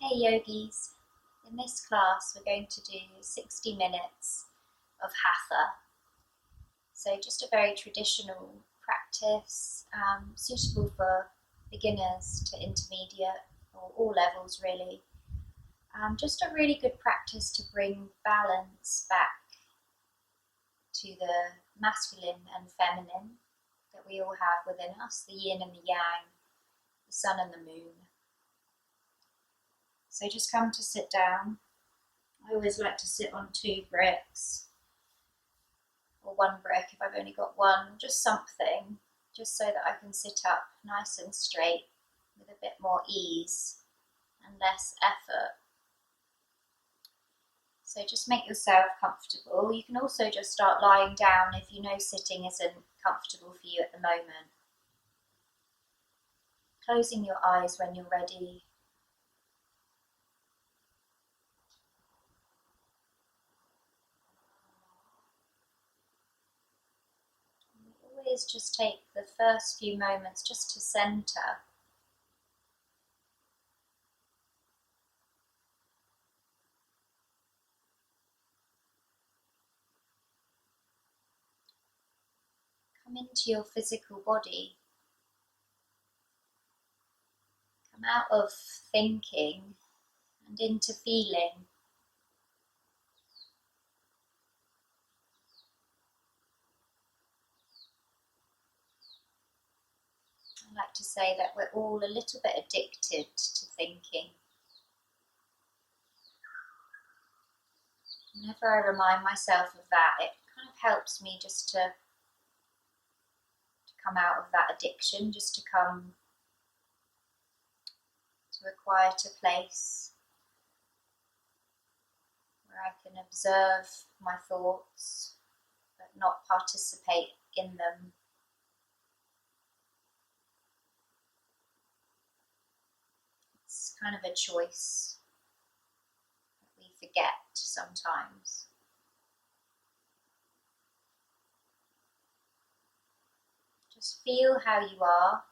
Hey yogis, in this class we're going to do 60 minutes of Hatha. So just a very traditional practice, suitable for beginners to intermediate or all levels really. Just a really good practice to bring balance back to the masculine and feminine that we all have within us, the yin and the yang, the sun and the moon. So just come to sit down. I always like to sit on 2 bricks, or 1 brick if I've only got one, just something, just so that I can sit up nice and straight with a bit more ease and less effort. So just make yourself comfortable. You can also just start lying down if you know sitting isn't comfortable for you at the moment. Closing your eyes when you're ready. Always just take the first few moments just to center. Come into your physical body. Come out of thinking and into feeling. I like to say that we're all a little bit addicted to thinking. Whenever I remind myself of that, it kind of helps me just to come out of that addiction, just to come to a quieter place where I can observe my thoughts but not participate in them. It's kind of a choice that we forget sometimes. Just feel how you are.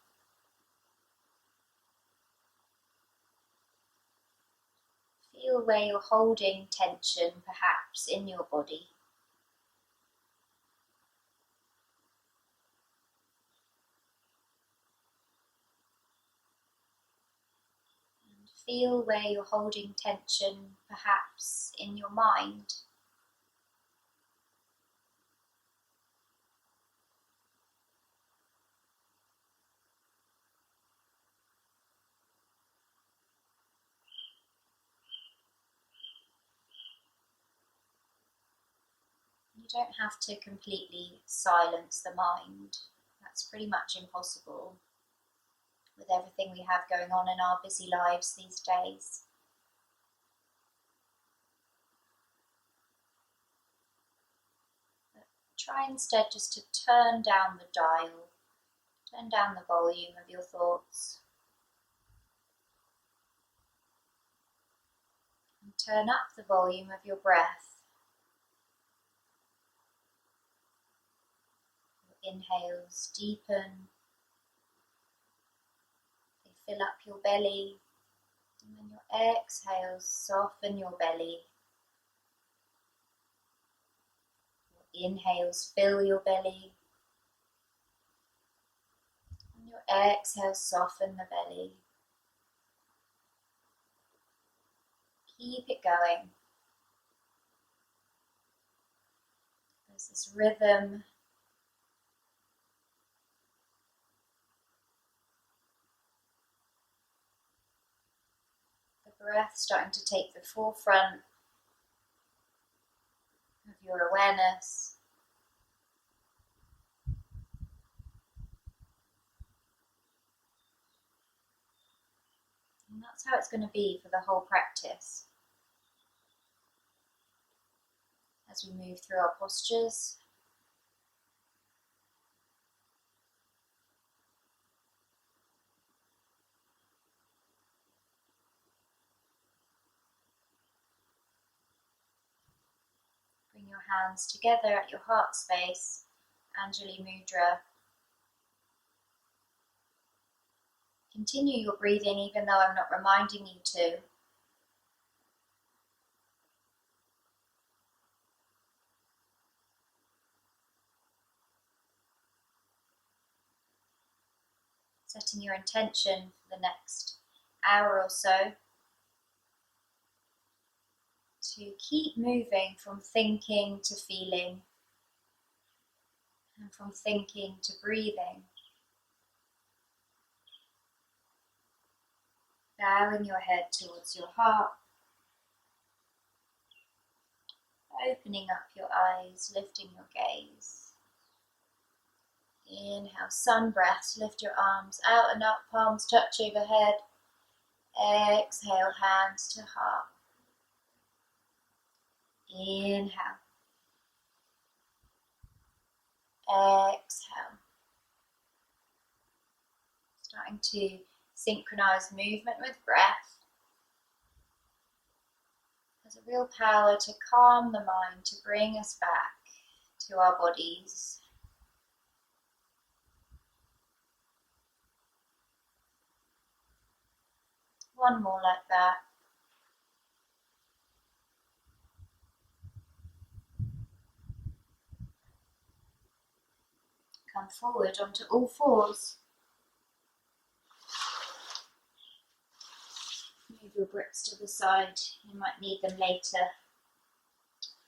Feel where you're holding tension, perhaps, in your body. And feel where you're holding tension, perhaps, in your mind. You don't have to completely silence the mind. That's pretty much impossible with everything we have going on in our busy lives these days. But try instead just to turn down the dial, turn down the volume of your thoughts, and turn up the volume of your breath. Inhales deepen, they fill up your belly, and then your exhales soften your belly. Your inhales fill your belly, and your exhales soften the belly. Keep it going. There's this rhythm. Breath starting to take the forefront of your awareness. And that's how it's going to be for the whole practice. As we move through our postures, bring your hands together at your heart space, Anjali Mudra. Continue your breathing even though I'm not reminding you to. setting your intention for the next hour or so to keep moving from thinking to feeling and from thinking to breathing. Bowing your head towards your heart, opening up your eyes, lifting your gaze. Inhale, sun breath, lift your arms out and up, palms touch overhead. Exhale, hands to heart. Inhale. Exhale. Starting to synchronize movement with breath. There's a real power to calm the mind, to bring us back to our bodies. One more like that. Come forward onto all fours. Move your bricks to the side, you might need them later.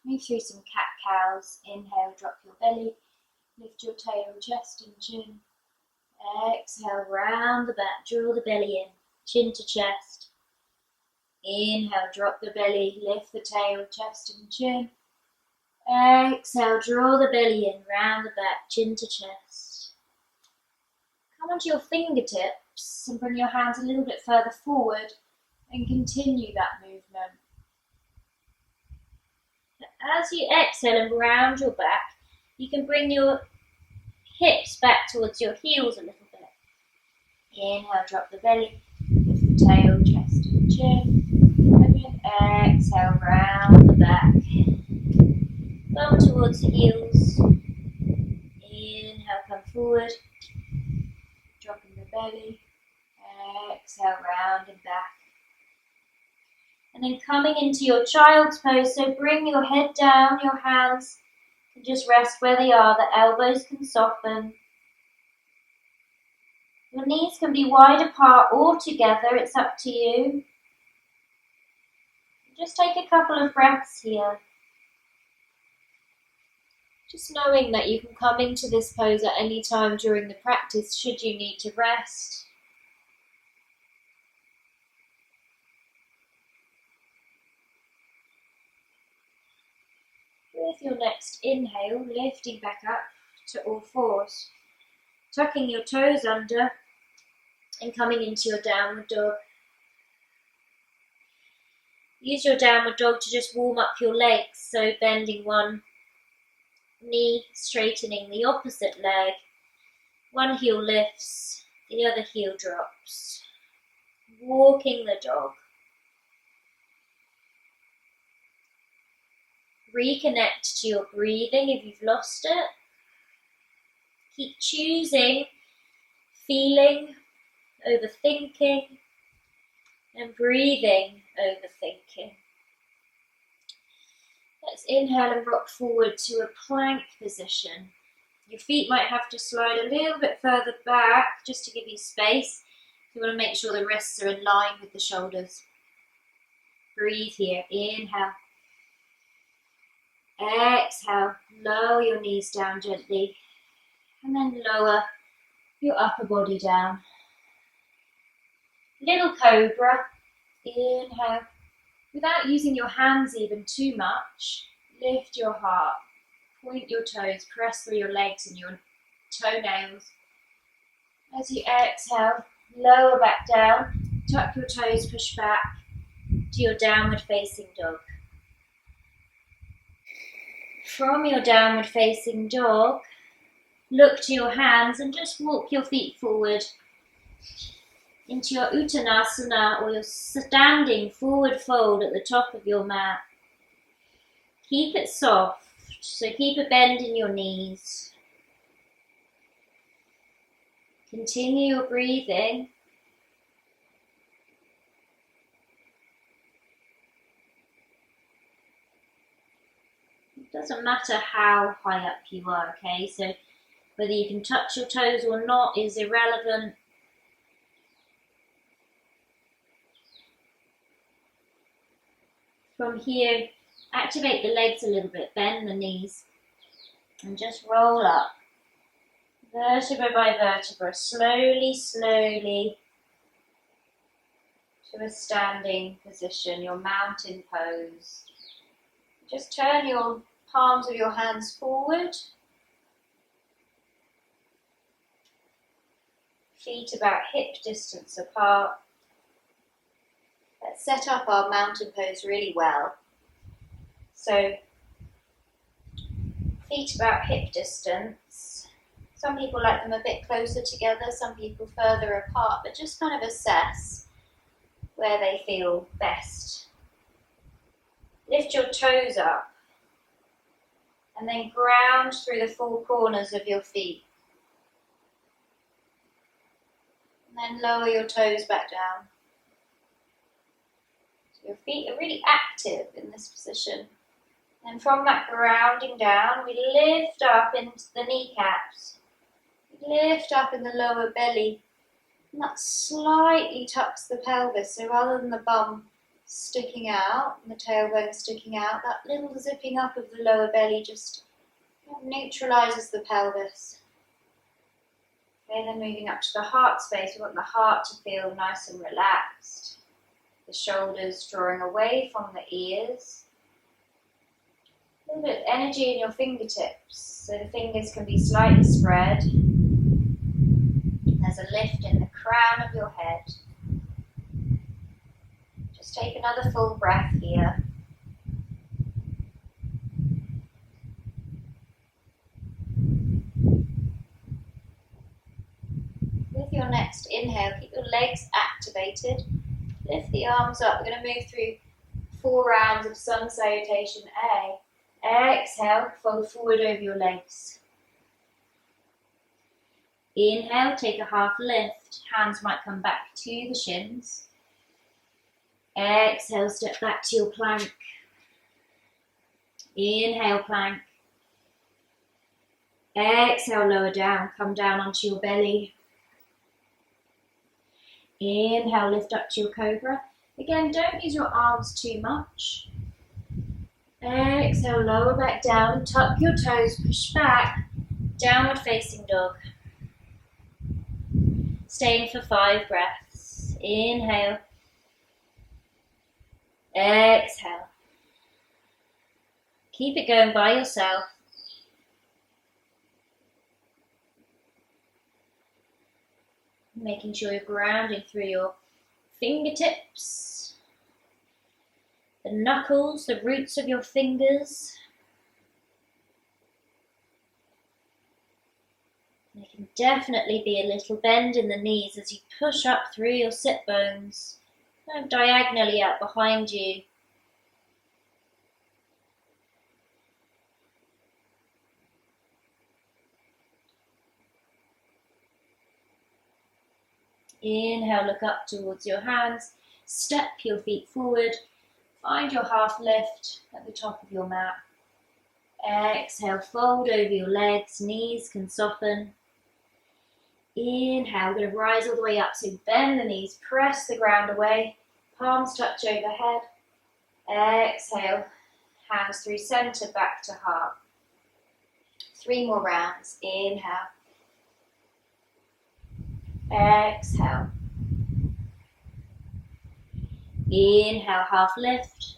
Move through some cat-cows. Inhale, drop your belly, lift your tail, chest and chin. Exhale, round the back, draw the belly in, chin to chest. Inhale, drop the belly, lift the tail, chest and chin. Exhale, draw the belly in, round the back, chin to chest. Come onto your fingertips and bring your hands a little bit further forward and continue that movement. As you exhale and round your back, you can bring your hips back towards your heels a little bit. Inhale, drop the belly, lift the tail, chest and chin. Again, exhale, round the back. Bum towards the heels. Inhale, come forward. Dropping the belly. Exhale, round and back. And then coming into your child's pose, so bring your head down, your hands can just rest where they are, the elbows can soften. Your knees can be wide apart or together, it's up to you. Just take a couple of breaths here. Just knowing that you can come into this pose at any time during the practice should you need to rest. With your next inhale, lifting back up to all fours, tucking your toes under and coming into your downward dog. Use your downward dog to just warm up your legs, so bending one knee, straightening the opposite leg. One heel lifts, the other heel drops. Walking the dog. Reconnect to your breathing if you've lost it. Keep choosing, feeling, over thinking, and breathing over thinking. Let's inhale and rock forward to a plank position. Your feet might have to slide a little bit further back just to give you space. You want to make sure the wrists are in line with the shoulders. Breathe here. Inhale. Exhale, lower your knees down gently and then lower your upper body down. Little cobra. Inhale. Without using your hands even too much, lift your heart. Point your toes, press through your legs and your toenails. As you exhale, lower back down, tuck your toes, push back to your downward facing dog. From your downward facing dog, look to your hands and just walk your feet forward into your Uttanasana or your standing forward fold at the top of your mat. Keep it soft, so keep a bend in your knees. Continue your breathing. It doesn't matter how high up you are, okay? So whether you can touch your toes or not is irrelevant. From here, activate the legs a little bit, bend the knees, and just roll up, vertebra by vertebra, slowly, slowly, to a standing position, your mountain pose. Just turn your palms of your hands forward, feet about hip distance apart. Let's set up our mountain pose really well. So, feet about hip distance. Some people like them a bit closer together, some people further apart, but just kind of assess where they feel best. Lift your toes up and then ground through the four corners of your feet. And then lower your toes back down. So your feet are really active in this position. And from that grounding down, we lift up into the kneecaps. We lift up in the lower belly. And that slightly tucks the pelvis. So rather than the bum sticking out and the tailbone sticking out, that little zipping up of the lower belly just neutralizes the pelvis. Okay, then moving up to the heart space, we want the heart to feel nice and relaxed. The shoulders drawing away from the ears. A little bit of energy in your fingertips, so the fingers can be slightly spread. There's a lift in the crown of your head. Just take another full breath here. With your next inhale, keep your legs activated. Lift the arms up. We're going to move through 4 rounds of Sun Salutation A. Exhale, fold forward over your legs. Inhale, take a half lift. Hands might come back to the shins. Exhale, step back to your plank. Inhale, plank. Exhale, lower down. Come down onto your belly. Inhale, lift up to your cobra. Again, don't use your arms too much. Exhale, lower back down, tuck your toes, push back, downward facing dog. Staying for 5 breaths. Inhale. Exhale. Keep it going by yourself. Making sure you're grounding through your fingertips, the knuckles, the roots of your fingers. There can definitely be a little bend in the knees as you push up through your sit bones, kind of diagonally out behind you. Inhale, look up towards your hands, step your feet forward, find your half lift at the top of your mat. Exhale, fold over your legs, knees can soften. Inhale, we're going to rise all the way up, so bend the knees, press the ground away, palms touch overhead. Exhale, hands through center, back to heart. 3 more rounds. Inhale. Exhale. Inhale, half lift.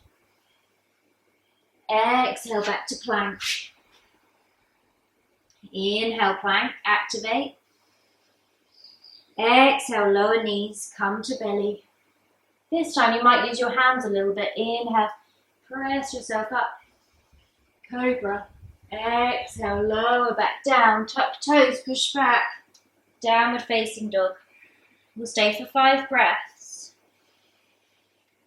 Exhale, back to plank. Inhale, plank, activate. Exhale, lower knees, come to belly. This time you might use your hands a little bit. Inhale, press yourself up. Cobra. Exhale, lower back down, tuck toes, push back. Downward facing dog. We'll stay for 5 breaths.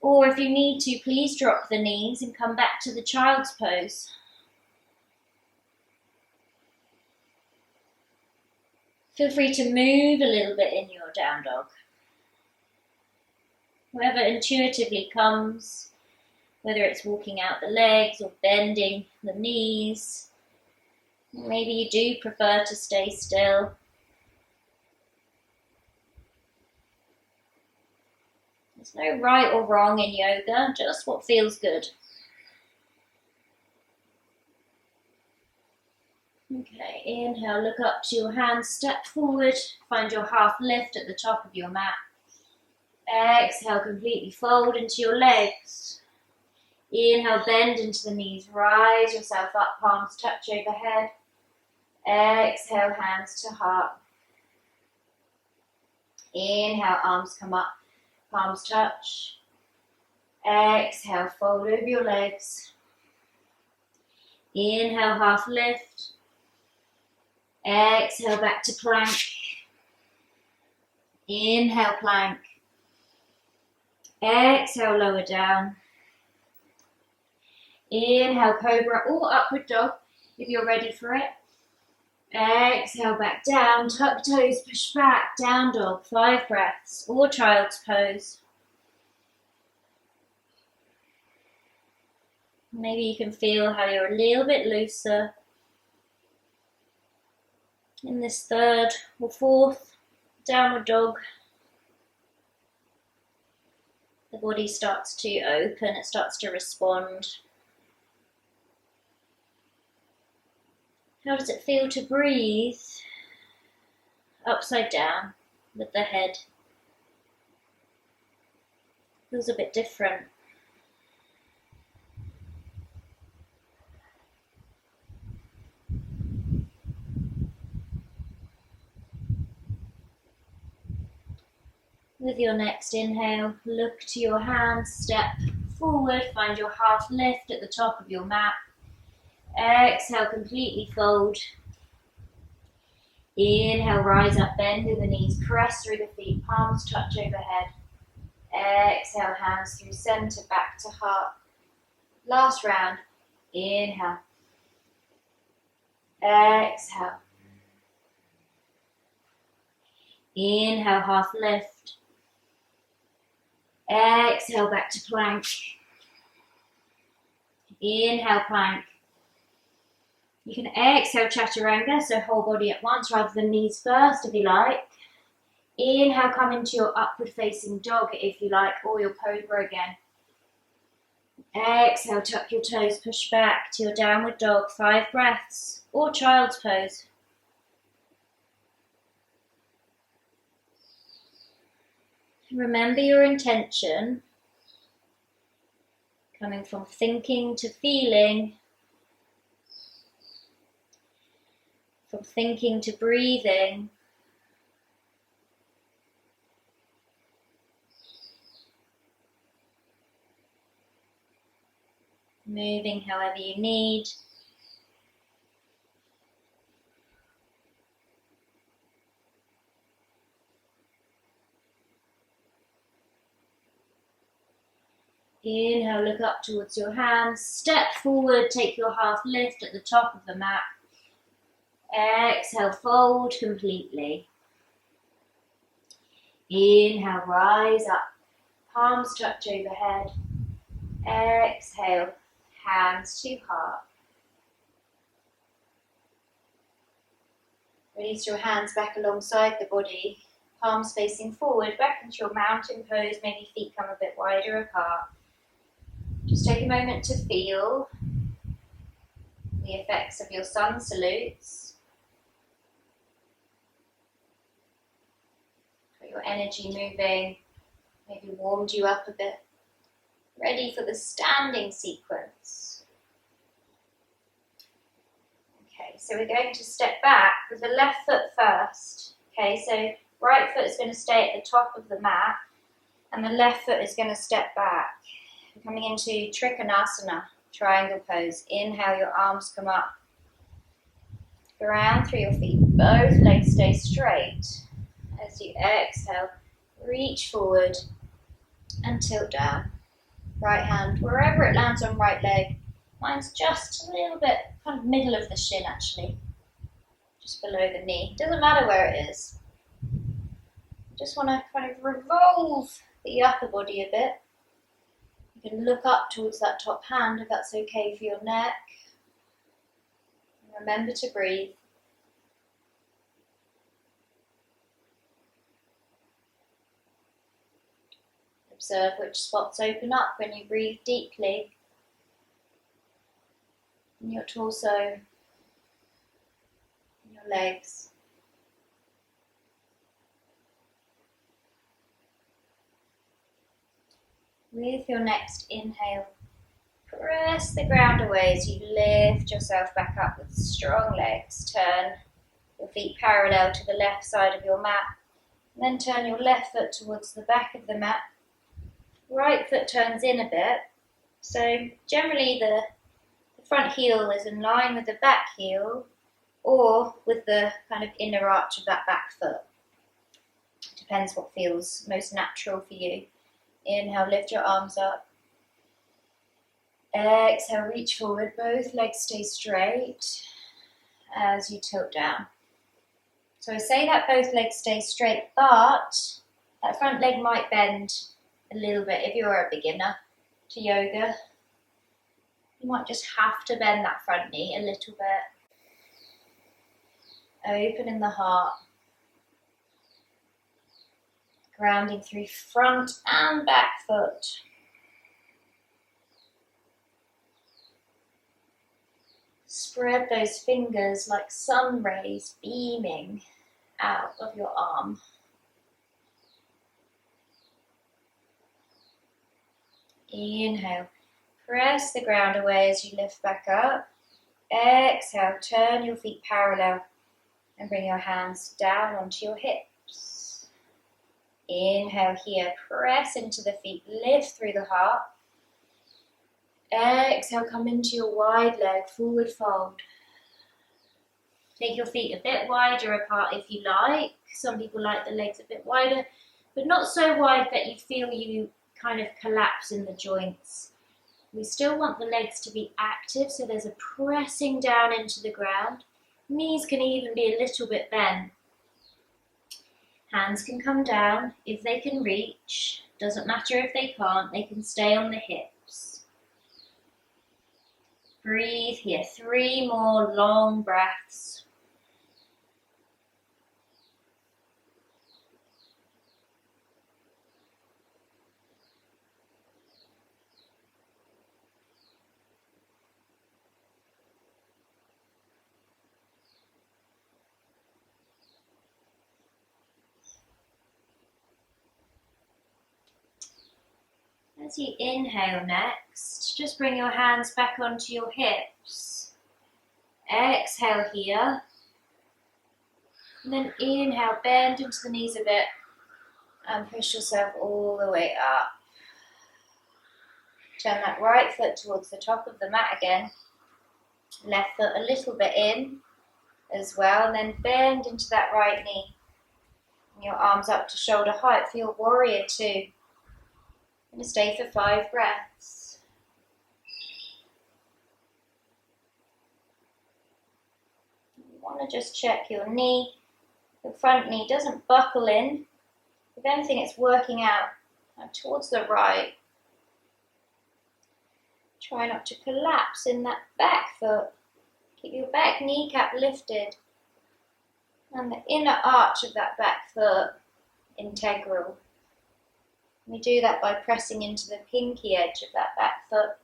Or if you need to, please drop the knees and come back to the child's pose. Feel free to move a little bit in your down dog. Whatever intuitively comes, whether it's walking out the legs or bending the knees. Maybe you do prefer to stay still. There's no right or wrong in yoga, just what feels good. Okay, inhale, look up to your hands, step forward, find your half lift at the top of your mat. Exhale, completely fold into your legs. Inhale, bend into the knees, rise yourself up, palms touch overhead. Exhale, hands to heart. Inhale, arms come up, palms touch. Exhale, fold over your legs. Inhale, half lift. Exhale, back to plank. Inhale, plank. Exhale, lower down. Inhale, cobra or upward dog if you're ready for it. Exhale, back down, tuck toes, push back, down dog, 5 breaths, or child's pose. Maybe you can feel how you're a little bit looser in this 3rd or 4th downward dog. The body starts to open, it starts to respond. How does it feel to breathe upside down with the head? Feels a bit different. With your next inhale, look to your hands, step forward, find your half lift at the top of your mat. Exhale, completely fold. Inhale, rise up, bend in the knees, press through the feet, palms touch overhead. Exhale, hands through center, back to heart. Last round. Inhale. Exhale. Inhale, half lift. Exhale, back to plank. Inhale, plank. You can exhale chaturanga, so whole body at once rather than knees first if you like. Inhale, come into your upward facing dog if you like, or your cobra again. Exhale, tuck your toes, push back to your downward dog, 5 breaths, or child's pose. Remember your intention, coming from thinking to feeling, from thinking to breathing. Moving however you need. Inhale, look up towards your hands, step forward, take your half lift at the top of the mat. Exhale, fold completely. Inhale, rise up, palms touch overhead. Exhale, hands to heart. Release your hands back alongside the body, palms facing forward, back into your mountain pose, maybe feet come a bit wider apart. Just take a moment to feel the effects of your sun salutes. Got your energy moving, maybe warmed you up a bit. Ready for the standing sequence. Okay, so we're going to step back with the left foot first. Okay, so right foot is going to stay at the top of the mat and the left foot is going to step back. We're coming into Trikonasana, triangle pose. Inhale, your arms come up. Ground through your feet, both legs stay straight. As you exhale, reach forward and tilt down. Right hand, wherever it lands on right leg. Mine's just a little bit, kind of middle of the shin actually. Just below the knee. Doesn't matter where it is. Just want to kind of revolve the upper body a bit. You can look up towards that top hand if that's okay for your neck. And remember to breathe. Observe which spots open up when you breathe deeply in your torso. legs. With your next inhale, press the ground away as you lift yourself back up with strong legs. Turn your feet parallel to the left side of your mat. And then turn your left foot towards the back of the mat. Right foot turns in a bit. So generally the front heel is in line with the back heel or with the kind of inner arch of that back foot. Depends what feels most natural for you. Inhale, lift your arms up. Exhale, reach forward. Both legs stay straight as you tilt down. So I say that both legs stay straight, but that front leg might bend a little bit if you're a beginner to yoga. You might just have to bend that front knee a little bit. Open in the heart. Grounding through front and back foot. Spread those fingers like sun rays beaming out of your arm. Inhale, press the ground away as you lift back up. Exhale, turn your feet parallel and bring your hands down onto your hips. Inhale here, press into the feet, lift through the heart. Exhale, come into your wide leg, forward fold. Take your feet a bit wider apart if you like. Some people like the legs a bit wider, but not so wide that you feel you kind of collapse in the joints. We still want the legs to be active, so there's a pressing down into the ground. Knees can even be a little bit bent. Hands can come down if they can reach. Doesn't matter if they can't, they can stay on the hips. Breathe here, 3 more long breaths. As you inhale next, just bring your hands back onto your hips. Exhale here. And then inhale, bend into the knees a bit and push yourself all the way up. Turn that right foot towards the top of the mat again. Left foot a little bit in as well, and then bend into that right knee. And your arms up to shoulder height for your warrior 2. I'm going to stay for 5 breaths. You want to just check your knee. The front knee doesn't buckle in. If anything, it's working out towards the right. Try not to collapse in that back foot. Keep your back kneecap lifted. And the inner arch of that back foot integral. We do that by pressing into the pinky edge of that back foot.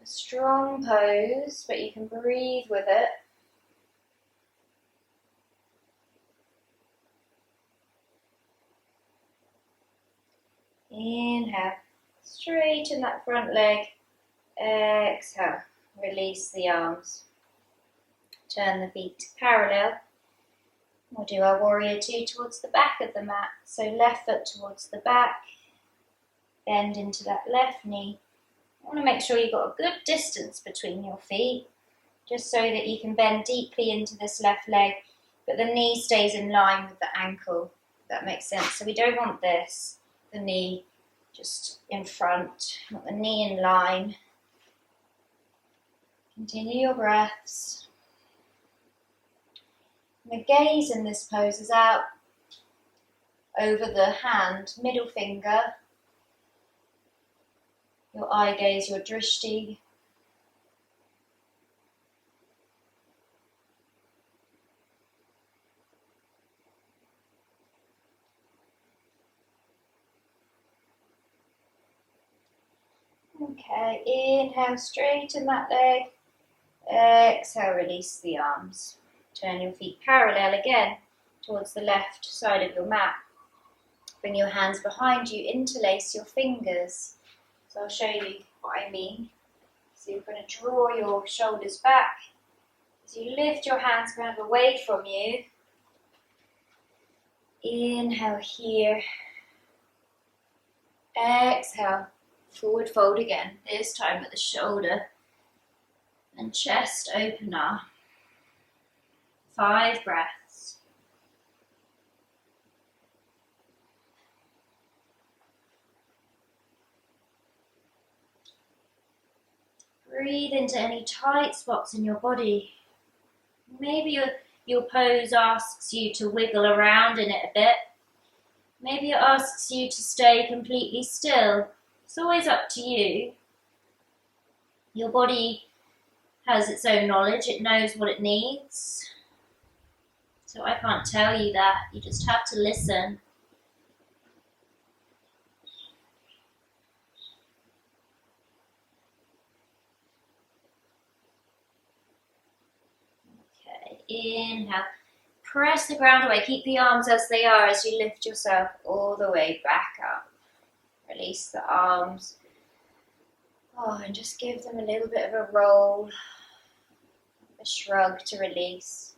A strong pose, but you can breathe with it. Inhale, straighten that front leg. Exhale, release the arms. Turn the feet parallel. We'll do our warrior 2 towards the back of the mat. So left foot towards the back. Bend into that left knee. You want to make sure you've got a good distance between your feet, just so that you can bend deeply into this left leg, but the knee stays in line with the ankle, if that makes sense. So we don't want this, the knee just in front, not the knee in line. Continue your breaths. The gaze in this pose is out over the hand, middle finger, your eye gaze, your drishti. Okay, inhale, straighten that leg. Exhale, release the arms. Turn your feet parallel again towards the left side of your mat. Bring your hands behind you, interlace your fingers. So I'll show you what I mean. So you're going to draw your shoulders back. As you lift your hands kind of away from you. Inhale here. Exhale, forward fold again, this time at the shoulder and chest opener. 5 breaths. Breathe into any tight spots in your body. Maybe your pose asks you to wiggle around in it a bit. Maybe it asks you to stay completely still. It's always up to you. Your body has its own knowledge. It knows what it needs. So I can't tell you that. You just have to listen. Okay, inhale. Press the ground away. Keep the arms as they are as you lift yourself all the way back up. Release the arms. Oh, and just give them a little bit of a roll, a shrug to release.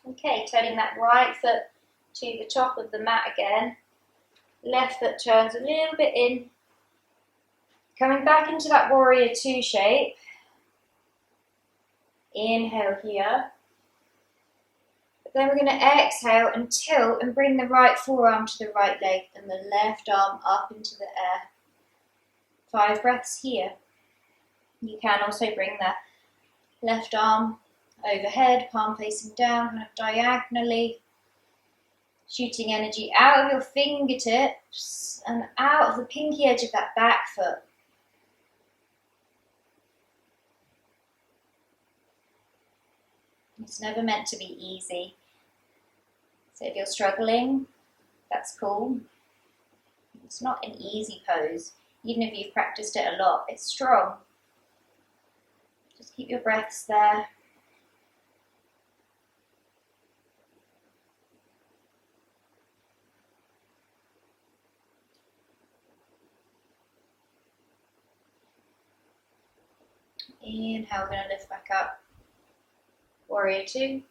Okay, turning that right foot to the top of the mat again. Left foot turns a little bit in. Coming back into that warrior 2 shape. Inhale here. Then we're going to exhale and tilt and bring the right forearm to the right leg and the left arm up into the air. 5 breaths here. You can also bring the left arm overhead, palm facing down, kind of diagonally, shooting energy out of your fingertips and out of the pinky edge of that back foot. It's never meant to be easy. So if you're struggling, that's cool. It's not an easy pose. Even if you've practiced it a lot, it's strong. Just keep your breaths there. Inhale, we're going to lift back up. Warrior 2.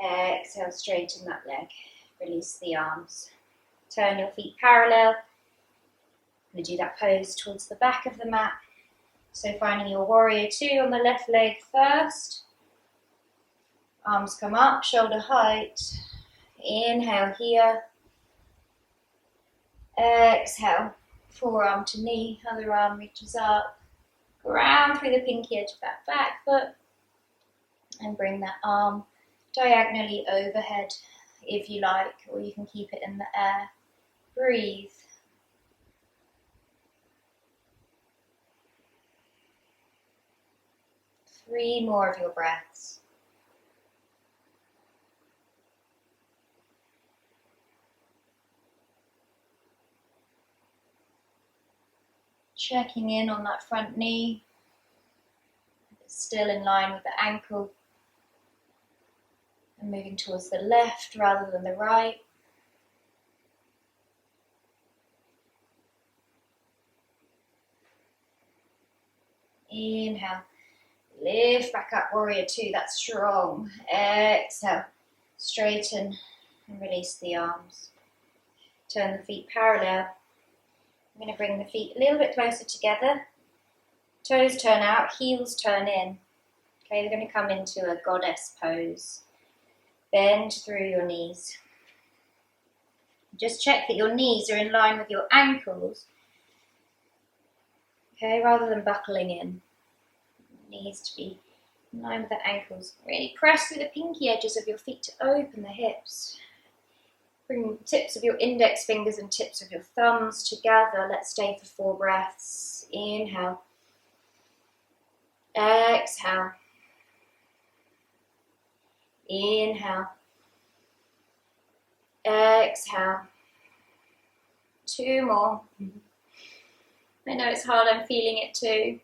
Exhale, straighten that leg. Release the arms. Turn your feet parallel. I'm going to do that pose towards the back of the mat. So finding your warrior 2 on the left leg first. Arms come up, shoulder height. Inhale here. Exhale, forearm to knee, other arm reaches up. Ground through the pinky edge of that back foot. And bring that arm diagonally overhead if you like, or you can keep it in the air. Breathe. Three more of your breaths. Checking in on that front knee. It's still in line with the ankle. And moving towards the left rather than the right. Inhale. Lift back up, warrior 2, that's strong. Exhale, straighten and release the arms. Turn the feet parallel. I'm going to bring the feet a little bit closer together. Toes turn out, heels turn in. Okay, they're going to come into a goddess pose. Bend through your knees. Just check that your knees are in line with your ankles. Okay, rather than buckling in. Knees to be in line with the ankles. Really press through the pinky edges of your feet to open the hips. Bring the tips of your index fingers and tips of your thumbs together. Let's stay for 4 breaths. Inhale. Exhale. Inhale. Exhale. 2 more. I know it's hard, I'm feeling it too.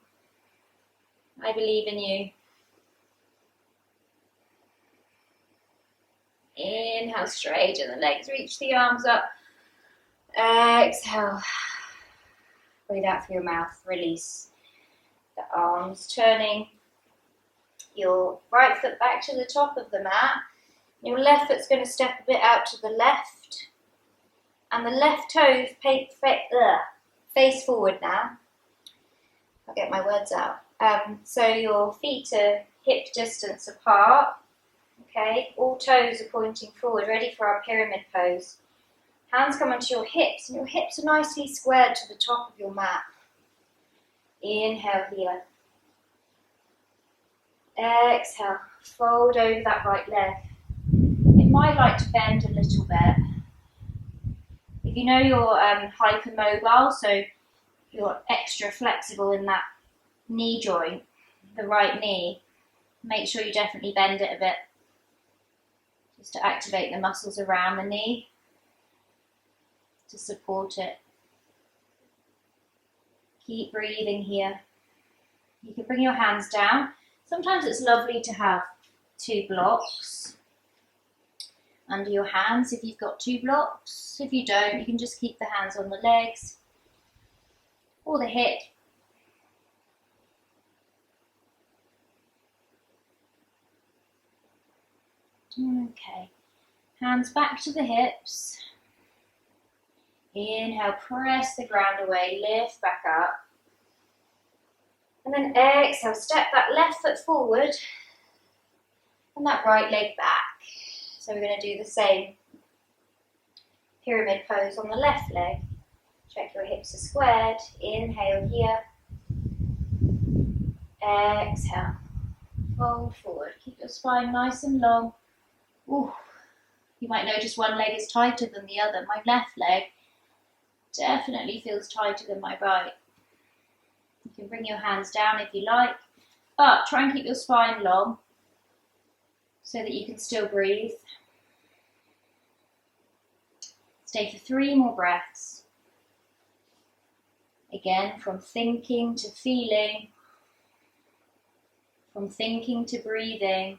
I believe in you. Inhale, straighten the legs, reach the arms up. Exhale. Breathe out through your mouth, release the arms, turning your right foot back to the top of the mat. Your left foot's going to step a bit out to the left. And the left toes face forward now. I'll get my words out. So your feet are hip distance apart. Okay, all toes are pointing forward, ready for our pyramid pose. Hands come onto your hips, and your hips are nicely squared to the top of your mat. Inhale here. Exhale, fold over that right leg. It might like to bend a little bit. If you know you're hypermobile, so you're extra flexible in that knee joint, the right knee, make sure you definitely bend it a bit, just to activate the muscles around the knee, to support it. Keep breathing here. You can bring your hands down. Sometimes it's lovely to have 2 blocks under your hands if you've got 2 blocks. If you don't, you can just keep the hands on the legs or the hip. Okay, hands back to the hips. Inhale, press the ground away, lift back up. And then exhale, step that left foot forward and that right leg back. So we're going to do the same pyramid pose on the left leg. Check your hips are squared. Inhale here. Exhale. Fold forward. Keep your spine nice and long. Ooh. You might notice one leg is tighter than the other. My left leg definitely feels tighter than my right. You can bring your hands down if you like, but try and keep your spine long so that you can still breathe. Stay for 3 more breaths. Again, from thinking to feeling, from thinking to breathing.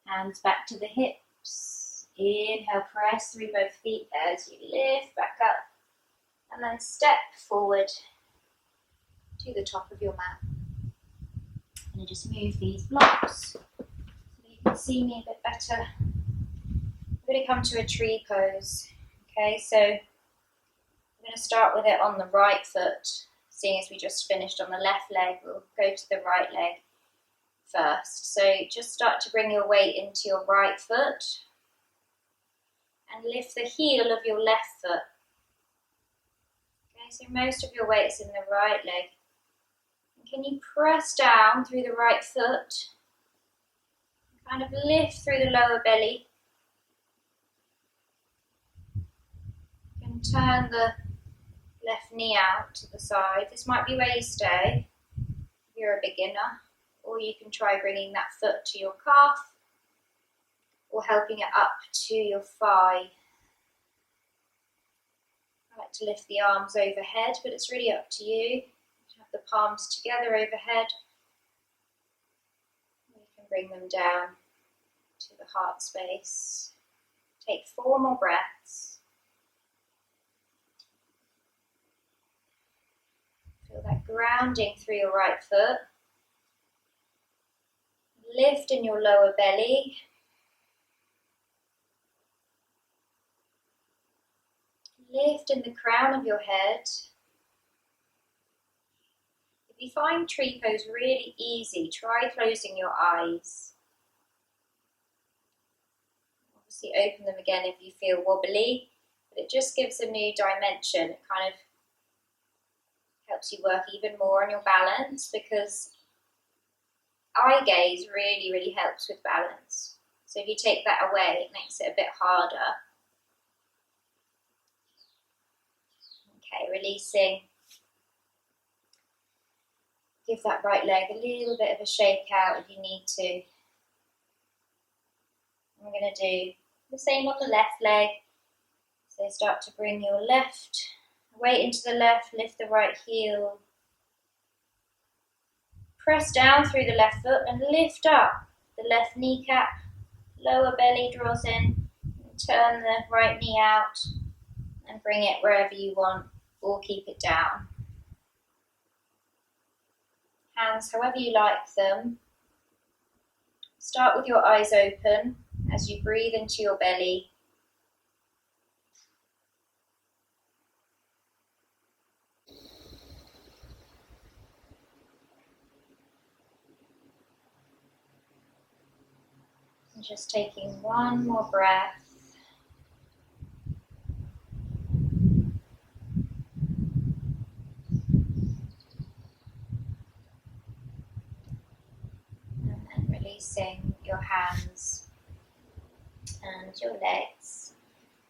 Hands back to the hips. Inhale, press through both feet as you lift back up. And then step forward to the top of your mat. And just move these blocks so that you can see me a bit better. I'm going to come to a tree pose. Okay, so I'm going to start with it on the right foot. Seeing as we just finished on the left leg, we'll go to the right leg first. So just start to bring your weight into your right foot and lift the heel of your left foot. Okay, so most of your weight's in the right leg. And can you press down through the right foot? Kind of lift through the lower belly. You can turn the left knee out to the side. This might be where you stay if you're a beginner. Or you can try bringing that foot to your calf or helping it up to your thigh. I like to lift the arms overhead, but it's really up to you. Have the palms together overhead. You can bring them down to the heart space. Take 4 more breaths. Feel that grounding through your right foot. Lift in your lower belly. Lift in the crown of your head. If you find tree pose really easy, try closing your eyes. Obviously open them again if you feel wobbly, but it just gives a new dimension. It kind of helps you work even more on your balance, because eye gaze really, really helps with balance. So if you take that away, it makes it a bit harder. Okay, releasing Give that right leg a little bit of a shake out if you need to. We're going to do the same on the left leg. So start to bring your left weight into the left, lift the right heel. Press down through the left foot and lift up the left kneecap. Lower belly draws in. Turn the right knee out and bring it wherever you want, or keep it down. Hands however you like them. Start with your eyes open as you breathe into your belly. And just taking one more breath. And then releasing your hands and your legs.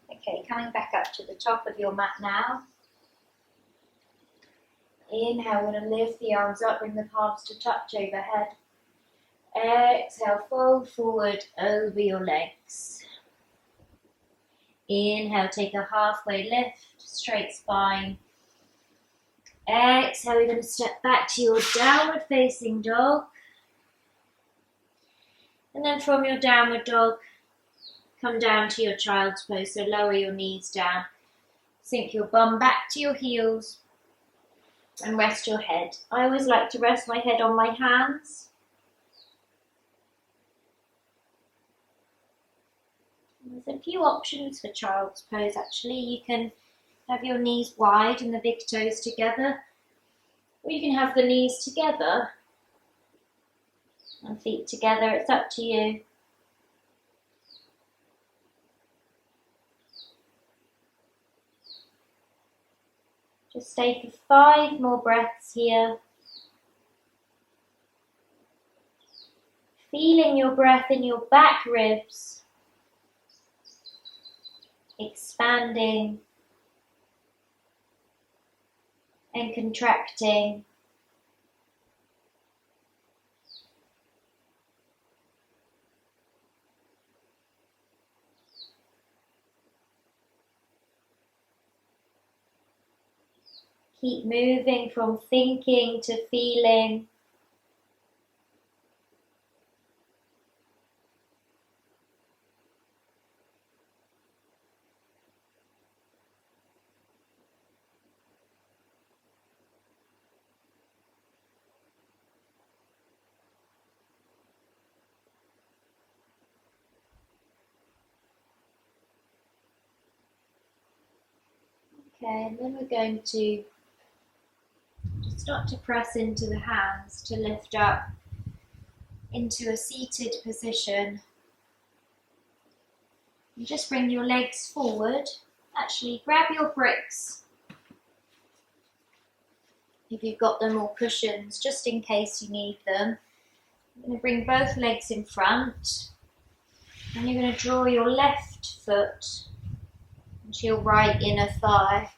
Okay, coming back up to the top of your mat now. Inhale, we're going to lift the arms up, bring the palms to touch overhead. Exhale, fold forward over your legs. Inhale, take a halfway lift, straight spine. Exhale, we're going to step back to your downward facing dog. And then from your downward dog, come down to your child's pose, so lower your knees down. Sink your bum back to your heels and rest your head. I always like to rest my head on my hands. There's a few options for child's pose actually. You can have your knees wide and the big toes together, or you can have the knees together and feet together. It's up to you. Just stay for 5 more breaths here. Feeling your breath in your back ribs. Expanding and contracting. Keep moving from thinking to feeling. Okay, and then we're going to just start to press into the hands to lift up into a seated position. And just bring your legs forward. Actually, grab your bricks if you've got them, or cushions, just in case you need them. You're going to bring both legs in front, and you're going to draw your left foot into your right inner thigh.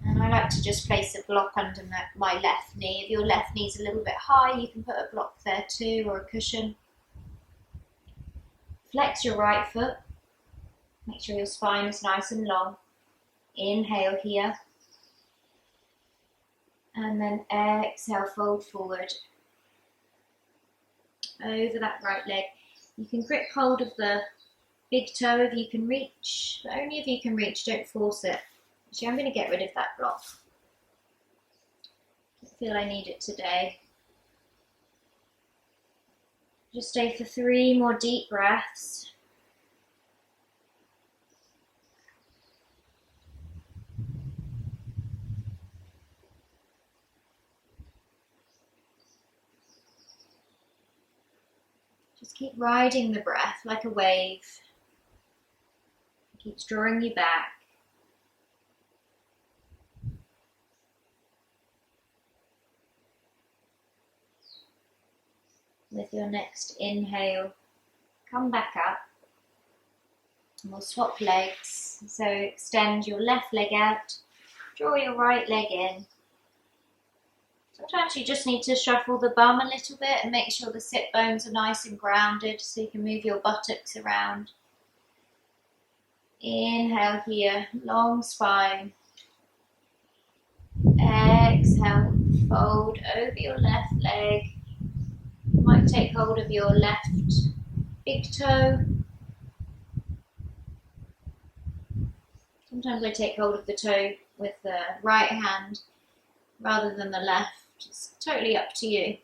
And I like to just place a block under my left knee. If your left knee's a little bit high, you can put a block there too, or a cushion. Flex your right foot. Make sure your spine is nice and long. Inhale here. And then exhale, fold forward over that right leg. You can grip hold of the big toe if you can reach, but only if you can reach, don't force it. Actually, I'm going to get rid of that block. I feel I need it today. Just stay for 3 more deep breaths. Just keep riding the breath like a wave. It keeps drawing you back. With your next inhale, come back up. And we'll swap legs. So extend your left leg out, draw your right leg in. Sometimes you just need to shuffle the bum a little bit and make sure the sit bones are nice and grounded so you can move your buttocks around. Inhale here, long spine. Exhale, fold over your left leg. You might take hold of your left big toe. Sometimes I take hold of the toe with the right hand rather than the left. It's totally up to you.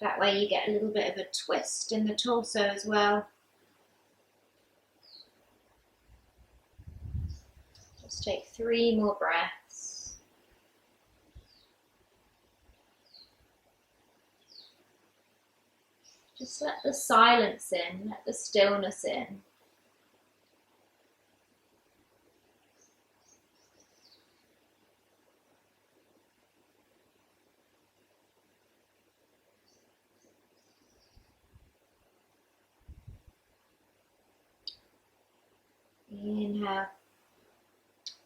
That way you get a little bit of a twist in the torso as well. Just take 3 more breaths. Just let the silence in, let the stillness in. Inhale,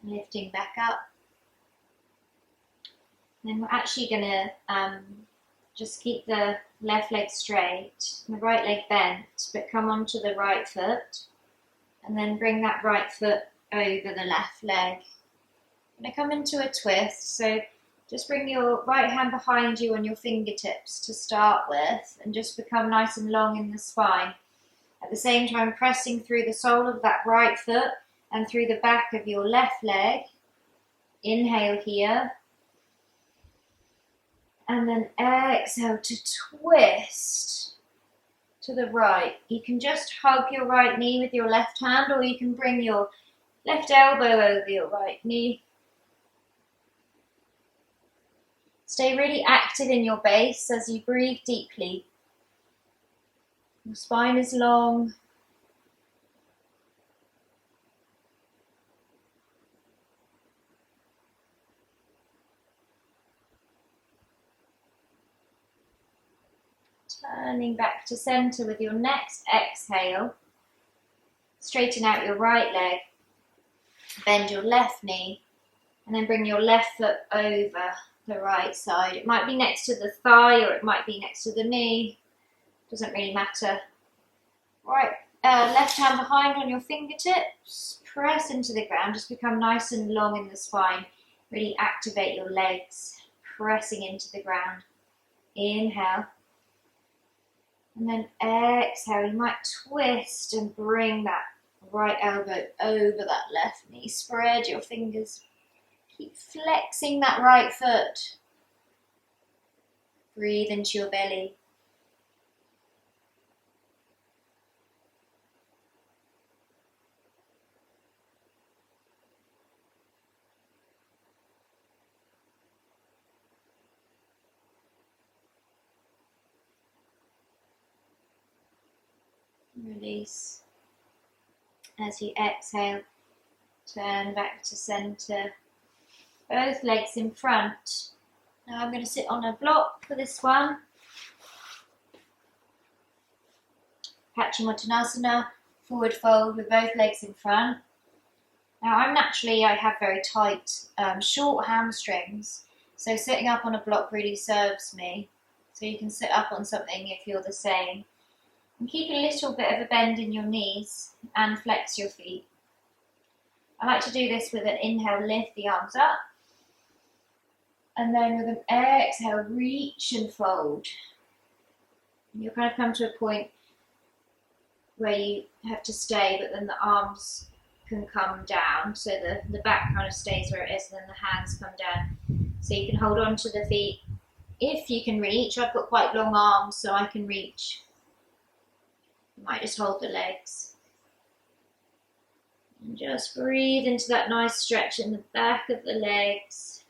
lifting back up. Then we're actually going to just keep the left leg straight, the right leg bent, but come onto the right foot, and then bring that right foot over the left leg. I'm going to come into a twist, so just bring your right hand behind you on your fingertips to start with, and just become nice and long in the spine. At the same time, pressing through the sole of that right foot and through the back of your left leg. Inhale here. And then exhale to twist to the right. You can just hug your right knee with your left hand, or you can bring your left elbow over your right knee. Stay really active in your base as you breathe deeply. Your spine is long. Turning back to center with your next exhale. Straighten out your right leg. Bend your left knee. And then bring your left foot over the right side. It might be next to the thigh or it might be next to the knee. Doesn't really matter. Right, left hand behind on your fingertips. Press into the ground. Just become nice and long in the spine. Really activate your legs. Pressing into the ground. Inhale. And then exhale. You might twist and bring that right elbow over that left knee. Spread your fingers. Keep flexing that right foot. Breathe into your belly. Release. As you exhale, turn back to center. Both legs in front. Now I'm going to sit on a block for this one. Paschimottanasana, forward fold with both legs in front. Now I have very tight, short hamstrings, so sitting up on a block really serves me. So you can sit up on something if you're the same. And keep a little bit of a bend in your knees and flex your feet. I like to do this with an inhale, lift the arms up. And then with an exhale, reach and fold. You'll kind of come to a point where you have to stay, but then the arms can come down. So the back kind of stays where it is, and then the hands come down. So you can hold on to the feet if you can reach. I've got quite long arms, so I can reach. You might just hold the legs. And just breathe into that nice stretch in the back of the legs.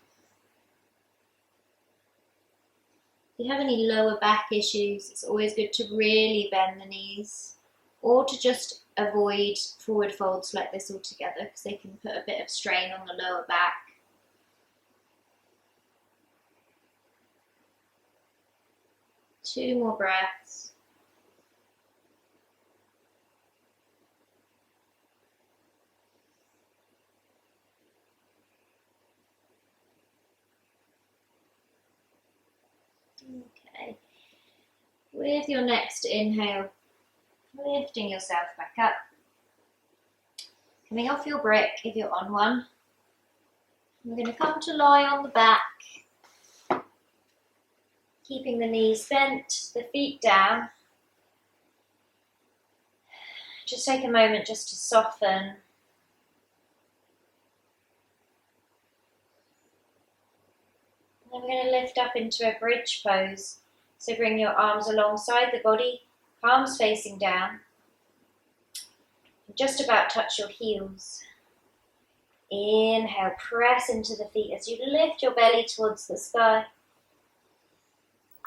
If you have any lower back issues, it's always good to really bend the knees, or to just avoid forward folds like this altogether, because they can put a bit of strain on the lower back. Two more breaths. Okay. With your next inhale, lifting yourself back up. Coming off your brick if you're on one. We're going to come to lie on the back. Keeping the knees bent, the feet down. Just take a moment just to soften. And then we're going to lift up into a bridge pose. So bring your arms alongside the body, palms facing down. Just about touch your heels. Inhale, press into the feet as you lift your belly towards the sky.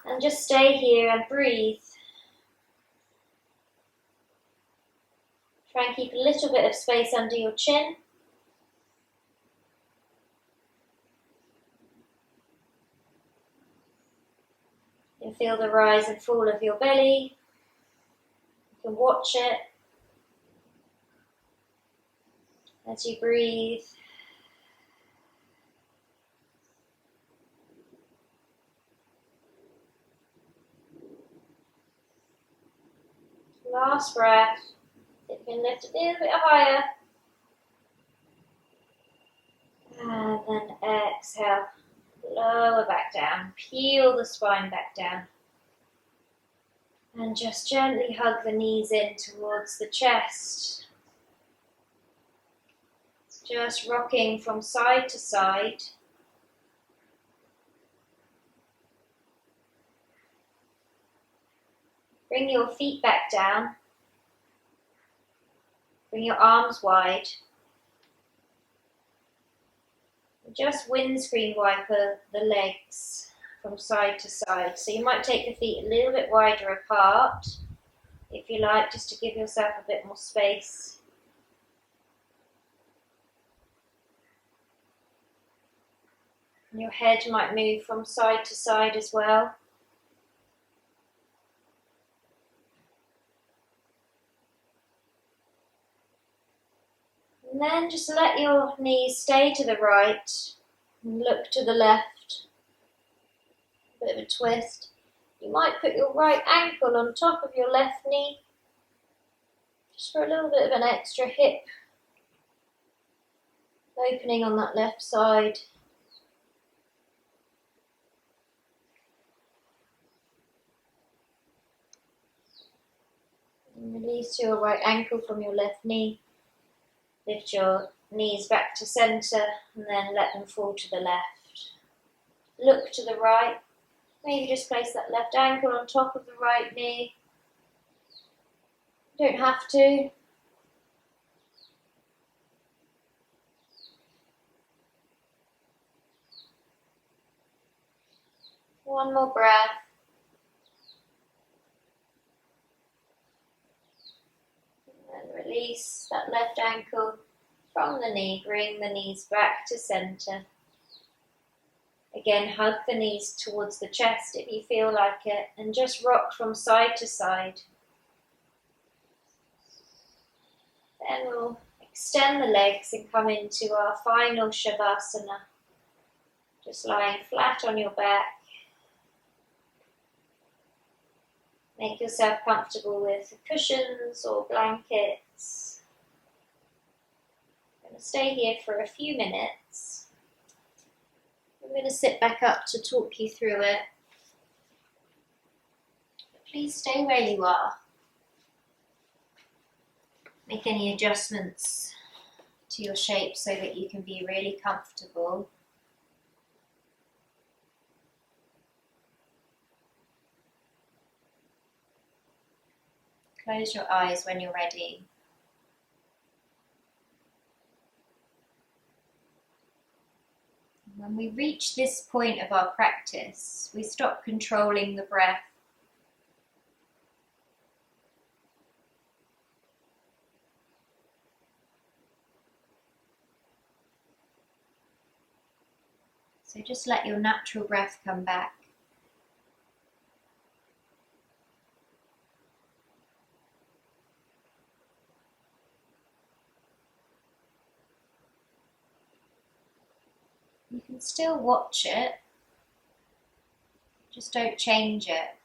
And just stay here and breathe. Try and keep a little bit of space under your chin. You can feel the rise and fall of your belly. You can watch it as you breathe. Last breath. You can lift a little bit higher. And then exhale. Lower back down. Peel the spine back down. And just gently hug the knees in towards the chest. Just rocking from side to side. Bring your feet back down. Bring your arms wide. Just windscreen wiper the legs from side to side. So you might take the feet a little bit wider apart, if you like, just to give yourself a bit more space. And your head might move from side to side as well. And then just let your knees stay to the right and look to the left. A bit of a twist. You might put your right ankle on top of your left knee, just for a little bit of an extra hip opening on that left side. And release your right ankle from your left knee. Lift your knees back to centre and then let them fall to the left. Look to the right. Maybe just place that left ankle on top of the right knee. You don't have to. One more breath. And release that left ankle from the knee. Bring the knees back to centre. Again, hug the knees towards the chest if you feel like it, and just rock from side to side. Then we'll extend the legs and come into our final Shavasana. Just lying flat on your back. Make yourself comfortable with cushions or blankets. I'm going to stay here for a few minutes. I'm going to sit back up to talk you through it. But please stay where you are. Make any adjustments to your shape so that you can be really comfortable. Close your eyes when you're ready. When we reach this point of our practice, we stop controlling the breath. So just let your natural breath come back. You can still watch it, Just don't change it.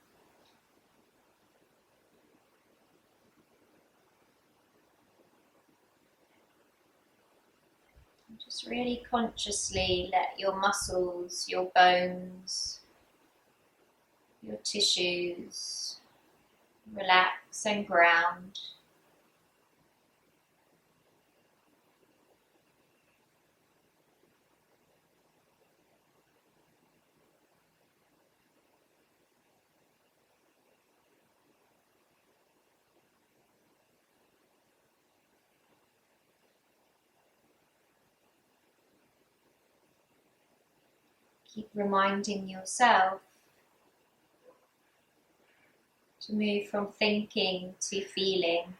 Just really consciously let your muscles, your bones, your tissues relax and ground. Keep reminding yourself to move from thinking to feeling.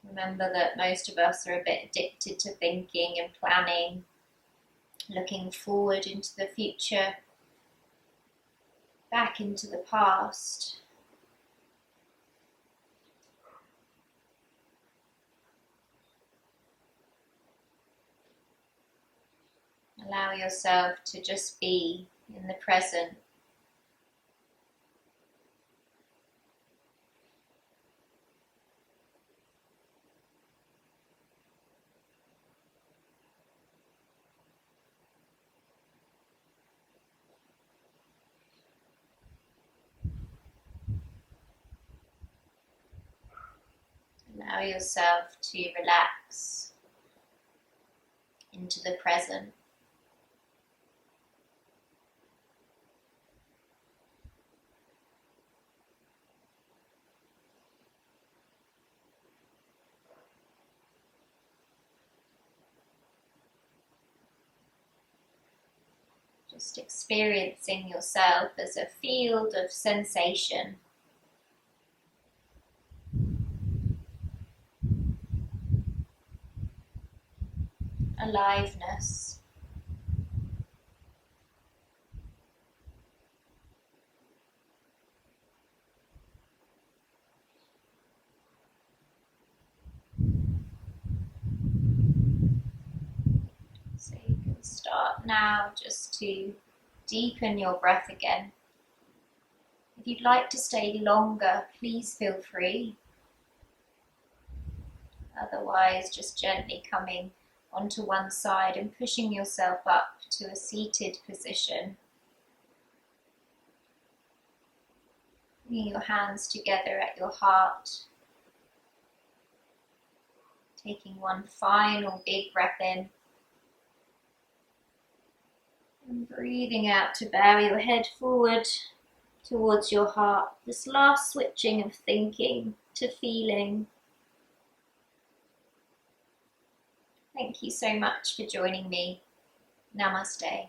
Remember that most of us are a bit addicted to thinking and planning, looking forward into the future, back into the past. Allow yourself to just be in the present. Allow yourself to relax into the present. Just experiencing yourself as a field of sensation. Aliveness. So you can start now just to deepen your breath again. If you'd like to stay longer, please feel free. Otherwise, just gently coming onto one side and pushing yourself up to a seated position. Bringing your hands together at your heart. Taking one final big breath in. And breathing out to bow your head forward towards your heart. This last switching of thinking to feeling. Thank you so much for joining me. Namaste.